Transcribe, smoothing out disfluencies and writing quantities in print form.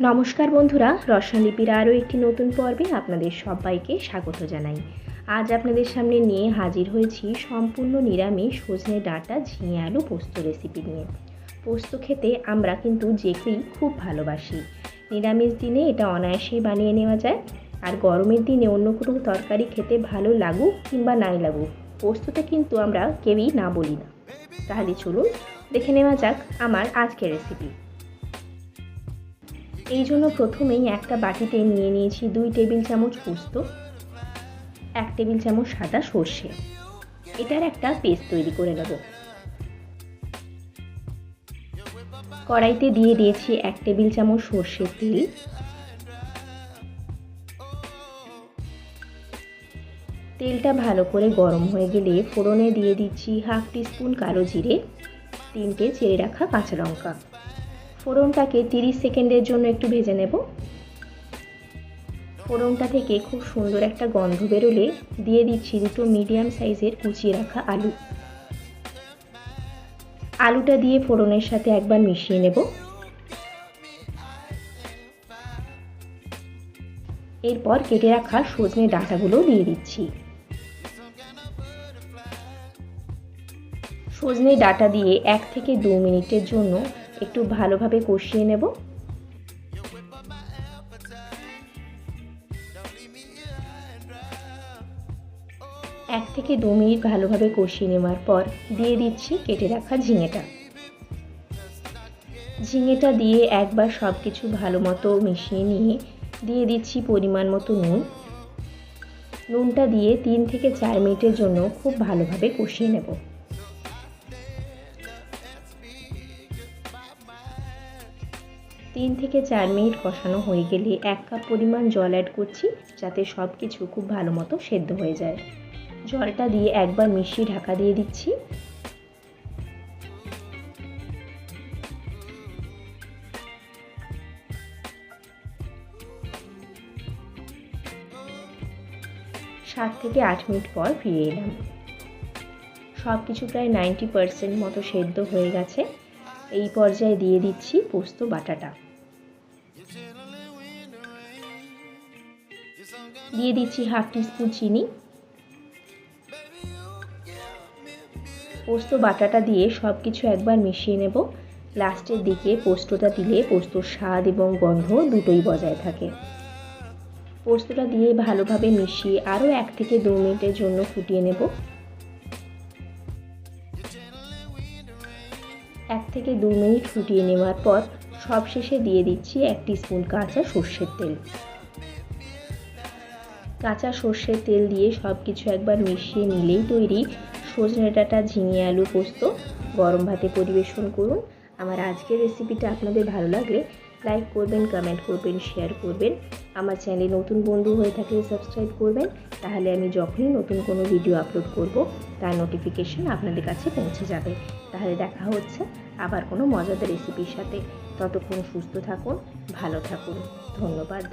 নমস্কার বন্ধুরা, রসনালিপির আরও একটি নতুন পর্বে আপনাদের সবাইকে স্বাগত জানাই। আজ আপনাদের সামনে নিয়ে হাজির হয়েছি সম্পূর্ণ নিরামিষ সজনে ডাঁটা ঝিঙে আলু পোস্ত রেসিপি নিয়ে। পোস্ত খেতে আমরা কিন্তু যে কেউই খুব ভালোবাসি। নিরামিষ দিনে এটা অনায়াসেই বানিয়ে নেওয়া যায়, আর গরমের দিনে অন্য কোনো তরকারি খেতে ভালো লাগুক কিংবা নাই লাগুক, পোস্তটা কিন্তু আমরা কেউই না বলি না। তাহলে চলুন দেখে নেওয়া যাক আমার আজকের রেসিপি। এই জন্য প্রথমেই একটা বাটিতে নিয়ে নিয়েছি 2 টেবিল চামচ পোস্ত, 1 টেবিল চামচ সাদা সর্ষে। এটার একটা পেস্ট তৈরি করে নেব। কড়াইতে দিয়ে দিয়েছি 1 টেবিল চামচ সর্ষের তেল। তেলটা ভালো করে গরম হয়ে গেলে ফোড়নে দিয়ে দিচ্ছি 1/2 টিস্পুন কালো জিরে, 3টে চেড়ে রাখা কাঁচা লঙ্কা। ফোড়নটাকে 30 সেকেন্ডের জন্য একটু ভেজে নেব। ফোড়নটা থেকে খুব সুন্দর একটা গন্ধ বেরোলে দিয়ে দিচ্ছি 2টো মিডিয়াম সাইজের কুচিয়ে রাখা আলু। আলুটা দিয়ে ফোড়নের সাথে একবার মিশিয়ে নেব। এরপর কেটে রাখা সজনে ডাঁটাগুলো দিয়ে দিচ্ছি। সজনে ডাঁটা দিয়ে 1 থেকে 2 মিনিটের জন্য একটু ভালোভাবে কষিয়ে নেব। এক থেকে 2 মিনিট ভালোভাবে কষিয়ে নেওয়ার পর দিয়ে দিচ্ছি কেটে রাখা ঝিঙেটা। ঝিঙেটা দিয়ে একবার সব কিছু ভালো মতো মিশিয়ে নিয়ে দিয়ে দিচ্ছি পরিমাণ মতো নুন। নুনটা দিয়ে 3 থেকে 4 মিনিটের জন্য খুব ভালোভাবে কষিয়ে নেব। তিন থেকে 4 মিনিট কষানো হয়ে গেলে 1 কাপ পরিমাণ জল অ্যাড করছি, যাতে সব কিছু খুব ভালো মতো সেদ্ধ হয়ে যায়। জলটা দিয়ে একবার মিশিয়ে ঢাকা দিয়ে দিচ্ছি। সাত থেকে 8 মিনিট পর ফিরে এলাম। সব কিছু প্রায় 90% মতো সেদ্ধ হয়ে গেছে। এই পর্যায়ে দিয়ে দিচ্ছি পোস্ত বাটাটা। দিয়ে দিচ্ছি 1/2 টিস্পুন চিনি। পোস্ত বাটাটা দিয়ে সব কিছু একবার মিশিয়ে নেব। লাস্টের দিকে পোস্তটা দিলে পোস্তর স্বাদ এবং গন্ধ দুটোই বজায় থাকে। পোস্তটা দিয়ে ভালোভাবে মিশিয়ে আরও 1 থেকে 2 মিনিটের জন্য ফুটিয়ে নেব। 1 থেকে 2 মিনিট ফুটিয়ে নেওয়ার পর সবশেষে দিয়ে দিচ্ছি 1 টিস্পুন কাঁচা সর্ষের তেল। কাঁচা সর্ষের তেল দিয়ে সব কিছু একবার মিশিয়ে নিলেই তৈরি সজনে ডাঁটা ঝিঙে আলু পোস্ত। গরম ভাতে পরিবেশন করুন। আমার আজকের রেসিপিটা আপনাদের ভালো লাগলে লাইক করবেন, কমেন্ট করবেন, শেয়ার করবেন। আমার চ্যানেলে নতুন বন্ধু হয়ে থাকলে সাবস্ক্রাইব করবেন, তাহলে আমি যখনই নতুন কোনো ভিডিও আপলোড করব তার নোটিফিকেশন আপনাদের কাছে পৌঁছে যাবে। তাহলে দেখা হচ্ছে আবার কোনো মজাদার রেসিপির সাথে। ততক্ষণ সুস্থ থাকুন, ভালো থাকুন। ধন্যবাদ।